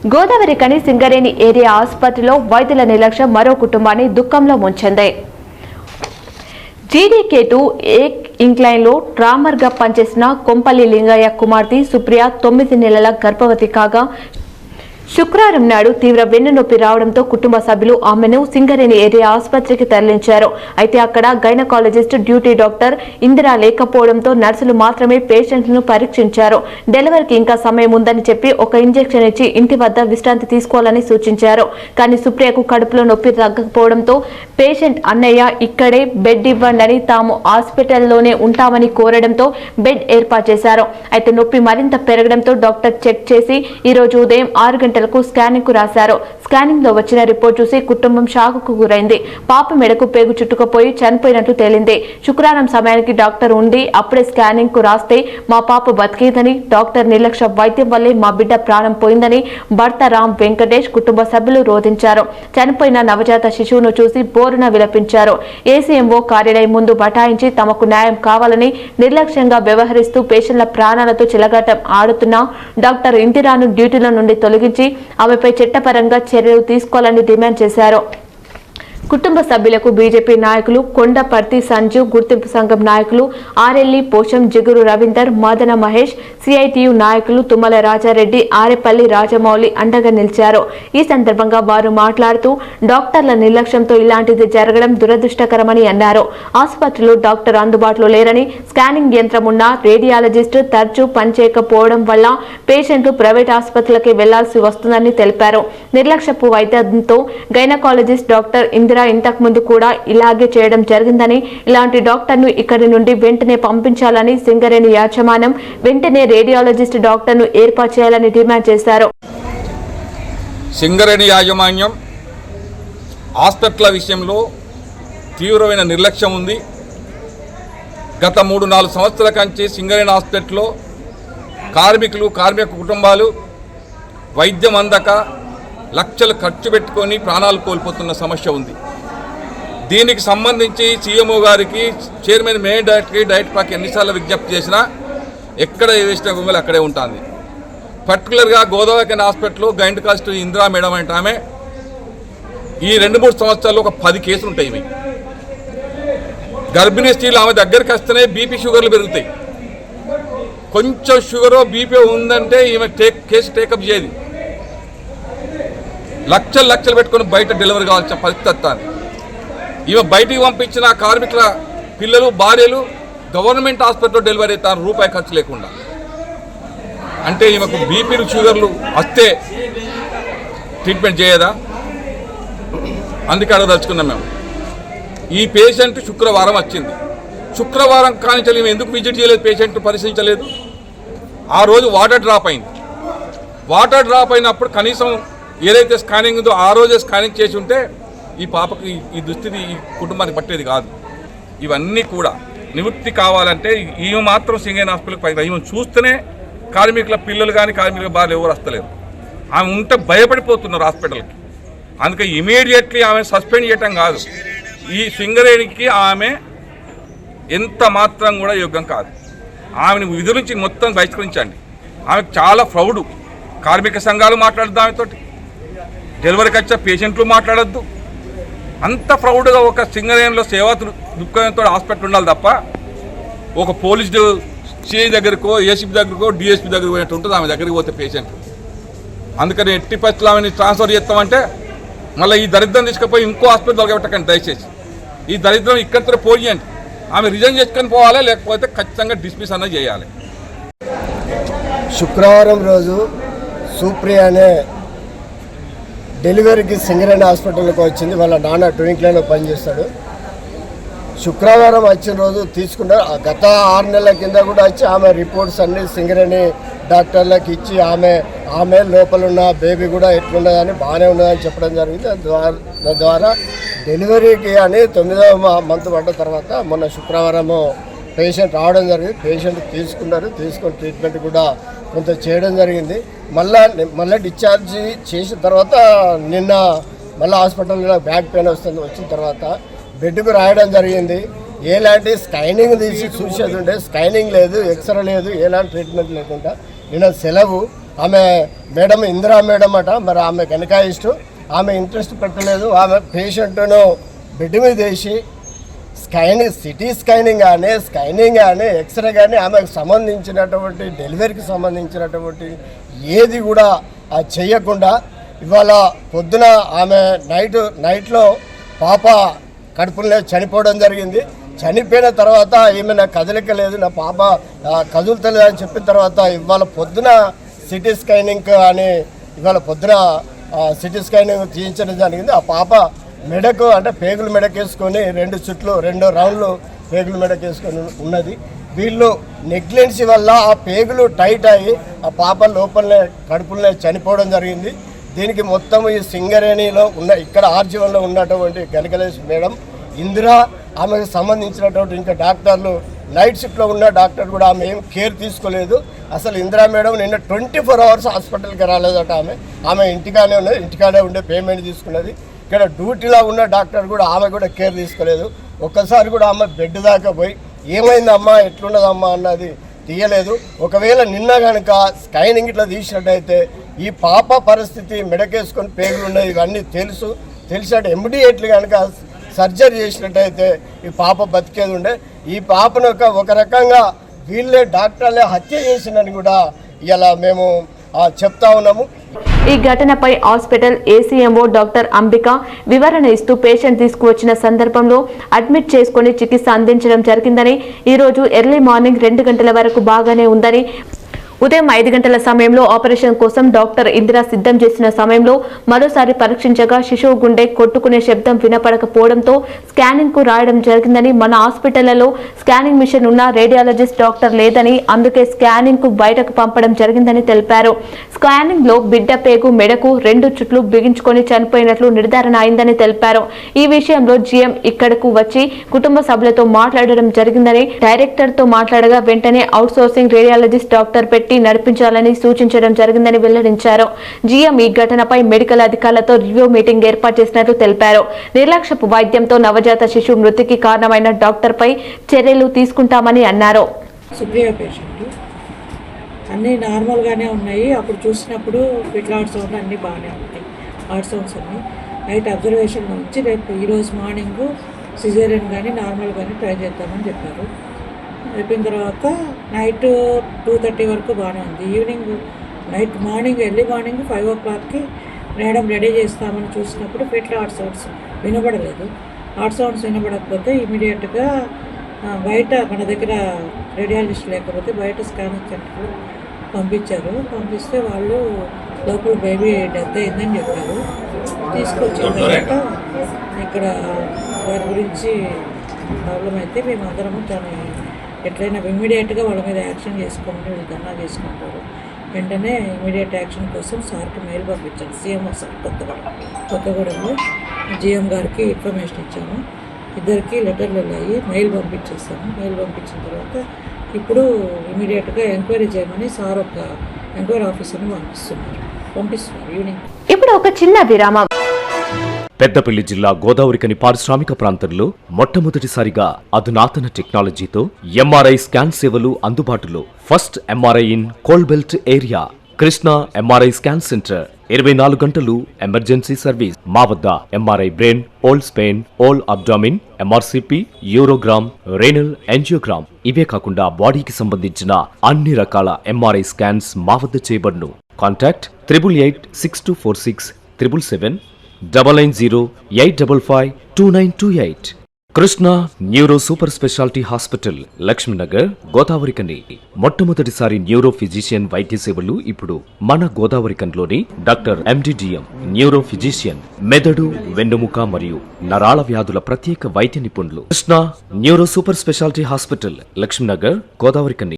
గోదావరి కని సింగరేణి ఏరియా ఆసుపత్రిలో వైద్యుల నిర్లక్ష్యం మరో కుటుంబాన్ని దుఃఖంలో ముంచింది. జీడీకే2 ఇంక్లైన్లో ట్రామర్గా పనిచేసిన కొంపల్లి లింగయ్య కుమార్తె సుప్రియ 9 నెలల గర్భవతి కాగా శుక్రవారం నాడు తీవ్ర వెన్నునొప్పి రావడంతో కుటుంబ సభ్యులు ఆమెను సింగరేణి ఏరియా ఆసుపత్రికి తరలించారు. అయితే అక్కడ గైనకాలజిస్ట్ డ్యూటీ డాక్టర్ ఇందిరా లేకపోవడంతో నర్సులు మాత్రమే పేషెంట్లను పరీక్షించారు. డెలివరీకి ఇంకా సమయం ఉందని చెప్పి ఒక ఇంజెక్షన్ ఇచ్చి ఇంటి వద్ద విశ్రాంతి తీసుకోవాలని సూచించారు. కానీ సుప్రియకు కడుపులో నొప్పి తగ్గకపోవడంతో పేషెంట్ అన్నయ్య ఇక్కడే బెడ్ ఇవ్వండి తాము హాస్పిటల్లోనే ఉంటామని కోరడంతో బెడ్ ఏర్పాటు చేశారు. అయితే నొప్పి మరింత పెరగడంతో డాక్టర్ చెక్ చేసి ఈ రోజు ఉదయం 6 గంటలకు స్కానింగ్ కు రాశారు. స్కానింగ్ లో వచ్చిన రిపోర్ట్ చూసి కుటుంబం షాకుకు గురైంది. పాప మెడకు పేగు చుట్టుకుపోయి చనిపోయినట్లు తేలింది. శుక్రవారం సమయానికి డాక్టర్ ఉండి అప్పుడే స్కానింగ్ కు రాస్తే మా పాప బతికేదని, డాక్టర్ నిర్లక్ష్య వైద్యం వల్లే మా బిడ్డ ప్రాణం పోయిందని భర్త రామ్ వెంకటేష్ కుటుంబ సభ్యులు రోధించారు. చనిపోయిన నవజాత శిశువును చూసి బోరున విలపించారు. ఏసీఎంఓ కార్యాలయం ముందు బటాయించి తమకు న్యాయం కావాలని నిర్లక్ష్యంగా వ్యవహరిస్తూ పేషెంట్ల ప్రాణాలతో చిలగాటం ఆడుతున్న డాక్టర్ ఇందిరాను డ్యూటీలో నుండి తొలగించి ఆమెపై చట్టపరంగా చర్యలు తీసుకోవాలని డిమాండ్ చేశారు. కుటుంబ సభ్యులకు బీజేపీ నాయకులు కొండపర్తి సంజీవ్, గుర్తింపు సంఘం నాయకులు ఆరెల్లి పోషం, జిగురు రవీందర్, మదన మహేష్, సిఐటియు నాయకులు తుమ్మల రాజారెడ్డి, ఆరేపల్లి రాజమౌళి అండగా నిలిచారు. ఈ సందర్భంగా వారు మాట్లాడుతూ డాక్టర్ల నిర్లక్ష్యంతో ఇలాంటిది జరగడం దురదృష్టకరమని అన్నారు. ఆసుపత్రిలో డాక్టర్ అందుబాటులో లేరని, స్కానింగ్ యంత్రం ఉన్న రేడియాలజిస్ట్ తరచూ పనిచేయకపోవడం వల్ల పేషెంట్లు ప్రైవేట్ ఆసుపత్రులకి వెళ్లాల్సి వస్తుందని తెలిపారు. నిర్లక్ష్యపు వైద్యంతో గైనకాలజిస్ట్ డాక్టర్ ఇందిరా ఇంతకు ముందు కూడా ఇలాగే చేయడం జరిగిందని, ఇలాంటి డాక్టర్ను ఇక్కడి నుండి వెంటనే పంపించాలని, సింగరేణి యాజమాన్యం వెంటనే రేడియాలజిస్ట్ డాక్టర్ను ఏర్పాటు చేయాలని డిమాండ్ చేశారు. సింగరేణి యాజమాన్యం హాస్పిటల్ విషయంలో తీవ్రమైన నిర్లక్ష్యం ఉంది. గత 3-4 సంవత్సరాల కంచి సింగరేణి హాస్పిటల్లో కార్మిక కుటుంబాలు వైద్యం అందక లక్షలు ఖర్చు పెట్టుకొని ప్రాణాలు కోల్పోతున్న సమస్య ఉంది. దీనికి సంబంధించి సీఎంఓ గారికి, చైర్మన్ మెయిన్ డైరెక్టర్కి, డైరెక్టర్ పార్టీ ఎన్నిసార్లు విజ్ఞప్తి చేసినా ఎక్కడ వేసిన గుమ్మలు అక్కడే ఉంటుంది. పర్టికులర్గా గోదావరి హాస్పిటల్లో గైనకాలజిస్ట్ ఇందిరా మేడం అంటే ఆమె ఈ 2-3 సంవత్సరాల్లో ఒక 10 కేసులు ఉంటాయి. ఇవి గర్భిణీ స్త్రీలు ఆమె దగ్గరికి వస్తేనే బీపీ షుగర్లు పెరుగుతాయి. కొంచెం షుగరో బీపీ ఉందంటే ఈమె కేసు టేకప్ చేయదు. లక్షలు పెట్టుకొని బయట డెలివరీ కావాల్సిన పరిస్థితి వస్తుంది. ఈమె బయటికి పంపించిన కార్మికుల పిల్లలు, భార్యలు గవర్నమెంట్ హాస్పిటల్లో డెలివరీ అవుతారు రూపాయి ఖర్చు లేకుండా. అంటే ఈమెకు బీపీలు షుగర్లు వస్తే ట్రీట్మెంట్ చేయదా? అందుకే అడగదలుచుకున్నాం మేము. ఈ పేషెంట్ శుక్రవారం వచ్చింది. శుక్రవారం కానీ ఈమె ఎందుకు విజిట్ చేయలేదు, పేషెంట్ పరిశీలించలేదు? ఆ రోజు వాటర్ డ్రాప్ అయింది. వాటర్ డ్రాప్ అయినప్పుడు కనీసం ఏదైతే స్కానింగ్ ఉందో ఆ రోజే స్కానింగ్ చేసి ఉంటే ఈ పాపకి ఈ దుస్థితి ఈ కుటుంబానికి పట్టేది కాదు. ఇవన్నీ కూడా నివృత్తి కావాలంటే ఈమె మాత్రం సింగరేణి హాస్పిటల్కి పైన ఈమె చూస్తేనే కార్మికుల పిల్లలు కానీ కార్మికుల భార్యలు ఎవరు వస్తలేరు. ఆమె ఉంటే భయపడిపోతున్నారు హాస్పిటల్కి. అందుకే ఇమీడియట్లీ ఆమె సస్పెండ్ చేయటం కాదు, ఈ సింగరేణికి ఆమె ఎంత మాత్రం కూడా యోగ్యం కాదు. ఆమెను విధుల నుంచి మొత్తం బహిష్కరించండి. ఆమెకు చాలా ప్రౌడ్. కార్మిక సంఘాలు మాట్లాడద్దు, ఆమెతోటి డెలివరీకి వచ్చే పేషెంట్లు మాట్లాడద్దు. అంత ప్రౌడ్గా ఒక సింగరేణిలో సేవా దృక్పథంతో హాస్పిటల్ ఉండాలి తప్ప ఒక పోలీస్ సిఐ దగ్గరకో, ఏసీపీ దగ్గరకో, డిఎస్పీ దగ్గరకు పోయినట్టు ఉంటుంది ఆమె దగ్గరికి పోతే పేషెంట్. అందుకని ఎట్టి పరిస్థితులు ఆమెని ట్రాన్స్ఫర్ చేస్తామంటే మళ్ళీ ఈ దరిద్రం తీసుకుపోయి ఇంకో హాస్పిటల్ పెట్టకండి దయచేసి. ఈ దరిద్రం ఇక్కడితో పోయండి. ఆమె రిజైన్ చేసుకొని పోవాలి, లేకపోతే ఖచ్చితంగా డిస్మిస్ అన్నది చేయాలి. శుక్రవారం రోజు సుప్రియ అనే డెలివరీకి సింగరేణి హాస్పిటల్కి వచ్చింది. వాళ్ళ నాన్న ట్వింక్లైన్లో పనిచేస్తాడు. శుక్రవారం వచ్చిన రోజు తీసుకున్న గత 6 నెలల కింద కూడా వచ్చి ఆమె రిపోర్ట్స్ అన్నీ సింగరేణి డాక్టర్లకు ఇచ్చి ఆమె లోపల ఉన్న బేబీ కూడా ఎట్లున్నదని బాగానే ఉన్నదని చెప్పడం జరిగింది. దాని ద్వారా డెలివరీకి అని 9వ మంత్ పడ్డ తర్వాత మొన్న శుక్రవారము పేషెంట్ రావడం జరిగింది. పేషెంట్ తీసుకొని ట్రీట్మెంట్ కూడా కొంత చేయడం జరిగింది. మళ్ళీ డిశ్చార్జ్ చేసిన తర్వాత నిన్న మళ్ళీ హాస్పిటల్లో బ్యాక్ పెయిన్ వచ్చిన తర్వాత బెడ్కు రాయడం జరిగింది. ఎలాంటి స్కానింగ్ తీసి చూసేది ఉంటే స్కానింగ్ లేదు, ఎక్స్రే లేదు, ఎలాంటి ట్రీట్మెంట్ లేకుండా నిన్న సెలవు. ఆమె మేడం ఇందిరా మేడం అట, మరి ఆమె గైనకాలజిస్ట్, ఆమె ఇంట్రెస్ట్ పెట్టలేదు. ఆమె పేషెంట్ను బెడ్ మీద వేసి సిటీ స్కానింగ్ కానీ ఎక్స్రే కానీ ఆమెకు సంబంధించినటువంటి డెలివరీకి సంబంధించినటువంటి ఏది కూడా చేయకుండా ఇవాళ పొద్దున ఆమె నైట్లో పాప కడుపులో చనిపోవడం జరిగింది. చనిపోయిన తర్వాత ఈమె నా కదలిక లేదు, నా పాప కదులుతలేదు అని చెప్పిన తర్వాత ఇవాళ పొద్దున సిటీ స్కానింగ్ అని సిటీ స్కానింగ్ చేయించడం జరిగింది. ఆ పాప మెడకు అంటే పేగులు మెడకేసుకొని 2 రౌండ్లు పేగులు మెడకేసుకొని ఉన్నది. వీళ్ళు నెగ్లెన్సీ వల్ల ఆ పేగులు టైట్ అయ్యి ఆ పాప లోపలనే కడుపులనే చనిపోవడం జరిగింది. దీనికి మొత్తం ఈ సింగరేణిలో ఇక్కడ ఆర్జీవన్లో ఉన్నటువంటి గైనకాలజిస్ట్ మేడం ఇందిరా, ఆమెకు సంబంధించినటువంటి ఇంకా డాక్టర్లు నైట్ షిఫ్ట్లో ఉన్న డాక్టర్ కూడా ఆమె ఏం కేర్ తీసుకోలేదు. అసలు ఇందిరా మేడం నిన్న 24 అవర్స్ హాస్పిటల్కి రాలేదట. ఆమె ఇంటికాడే ఉండే పేమెంట్ తీసుకున్నది. ఇక్కడ డ్యూటీలో ఉన్న డాక్టర్ కూడా ఆమె కూడా కేర్ తీసుకోలేదు. ఒక్కసారి కూడా ఆమె బెడ్ దాకా పోయి ఏమైందమ్మా ఎట్లున్నదమ్మా అన్నది తీయలేదు. ఒకవేళ నిన్న కనుక స్కానింగ్ ఇట్లా తీసినట్టయితే ఈ పాప పరిస్థితి మెడకేసుకొని పేగులు ఉన్నాయి ఇవన్నీ తెలిసినట్టు ఇమ్మీడియట్లీ కనుక సర్జరీ చేసినట్టయితే ఈ పాప బతికేది ఉండే. ఈ పాపను ఒక రకంగా వీళ్ళే డాక్టర్లే హత్య చేసిందని కూడా ఇలా మేము చెప్తా ఉన్నాము. ఈ ఘటనపై హాస్పిటల్ ఏసీఎంఓ డాక్టర్ అంబిక వివరణ ఇస్తూ పేషెంట్ తీసుకువచ్చిన సందర్భంలో అడ్మిట్ చేసుకుని చికిత్స అందించడం జరిగిందని, ఈ రోజు ఎర్లీ మార్నింగ్ 2 గంటల వరకు బాగానే ఉందని, ఉదయం 5 గంటల సమయంలో ఆపరేషన్ కోసం డాక్టర్ ఇందిరా సిద్ధం చేసిన సమయంలో మరోసారి పరీక్షించగా శిశువు గుండె కొట్టుకునే శబ్దం వినపడకపోవడంతో స్కానింగ్ కు రాయడం జరిగిందని, మన హాస్పిటల్లో స్కానింగ్ మిషన్ ఉన్న రేడియాలజిస్ట్ డాక్టర్ లేదని, అందుకే స్కానింగ్ కు బయటకు పంపడం జరిగిందని తెలిపారు. స్కానింగ్ లో బిడ్డ పేగు మెడకు 2 చుట్లు బిగించుకొని చనిపోయినట్లు నిర్ధారణ అయిందని తెలిపారు. ఈ విషయంలో జీఎం ఇక్కడకు వచ్చి కుటుంబ సభ్యులతో మాట్లాడడం జరిగిందని, డైరెక్టర్ తో మాట్లాడగా వెంటనే అవుట్ సోర్సింగ్ రేడియాలజిస్ట్ డాక్టర్ పెట్టి నడిపించాలని సూచించడం జరిగిందని వెల్లడించారు. జీఎం ఈ ఘటనపై మెడికల్ అధికారులతో రివ్యూ మీటింగ్ ఏర్పాటు చేసినట్లు తెలిపారు. నిర్లక్ష్యపు వైద్యంతో నవజాత శిశువు మృతికి కారణమైన డాక్టర్ పై చర్యలు తీసుకుంటామని అన్నారు. సుప్రియ పేషెంట్ అన్నీ నార్మల్గానే ఉన్నాయి. అప్పుడు చూసినప్పుడు ఫిట్ హార్ట్ సౌండ్ అన్నీ బాగానే ఉంటాయి. హార్ట్ సౌండ్స్ అన్నీ నైట్ అబ్జర్వేషన్ నుంచి రేపు ఈరోజు మార్నింగ్ సిజేరియన్ కానీ నార్మల్ కానీ ట్రై చేద్దామని చెప్పారు. అయిపోయిన తర్వాత నైట్ 2:30 వరకు బాగానే ఉంది. ఎర్లీ మార్నింగ్ 5 o'clockకి మేడం రెడీ చేస్తామని చూసినప్పుడు ఫిట్ హార్ట్ సౌండ్స్ వినబడలేదు. హార్ట్ సౌండ్స్ వినబడకపోతే ఇమీడియట్గా బయట మన దగ్గర రేడియాలజిస్ట్ లేకపోతే బయట స్కానింగ్ సెంటర్లో పంపిస్తే వాళ్ళు లోపల బేబీ డెత్ అయిందని చెప్పారు. తీసుకొచ్చిన తర్వాత ఇక్కడ వారి గురించి ప్రాబ్లం అయితే మేము అందరము దాన్ని ఎట్లయినా ఇమీడియట్గా వాళ్ళ మీద యాక్షన్ చేసుకోమని వీళ్ళు ధర్నా చేసుకుంటారు. వెంటనే ఇమీడియట్ యాక్షన్ కోసం సార్కి మెయిల్ పంపించాను. సీఎంఓ సార్ కొత్తగూడెంలో జీఎం గారికి ఇన్ఫర్మేషన్ ఇచ్చాము. ఇద్దరికి లెటర్లు వెళ్ళాయి, మెయిల్ పంపించేస్తాము. మెయిల్ పంపించిన తర్వాత ఇప్పుడు ఇమీడియట్గా ఎంక్వైరీ చేయమని సార్ ఒక ఎంక్వైరీ ఆఫీసర్ని పంపిస్తున్నారు ఈవినింగ్. ఇప్పుడు ఒక చిన్న విరామం. పెద్దపల్లి జిల్లా గోదావరికని పారిశ్రామిక ప్రాంతంలో మొట్టమొదటిసారిగా అధునాతన టెక్నాలజీతో ఎంఆర్ఐ స్కాన్ సేవలు అందుబాటులో. First MRI in coal belt area. Krishna MRI scan centre 24 గంటలు ఎమర్జెన్సీ సర్వీస్. మా వద్ద MRI brain, whole spine, whole abdomen, MRCP, urogram, renal angiogram ఇవే కాకుండా బాడీకి సంబంధించిన అన్ని రకాల ఎంఆర్ఐ స్కాన్స్ మా వద్ద చేయబడును. Contact 8886246777 990-855-2928. Krishna neuro super speciality hospital, Lakshmi Nagar, Godavarikhani. మొట్టమొదటిసారి న్యూరో ఫిజిషియన్ వైద్య సేవలు ఇప్పుడు మన గోదావరికన్లోని డాక్టర్ ఎండిడిఎం న్యూరో ఫిజిషియన్, మెదడు, వెన్నుముక మరియు నరాల వ్యాధుల ప్రత్యేక వైద్య నిపుణులు. Krishna neuro super speciality hospital, Lakshmi Nagar, Godavarikhani.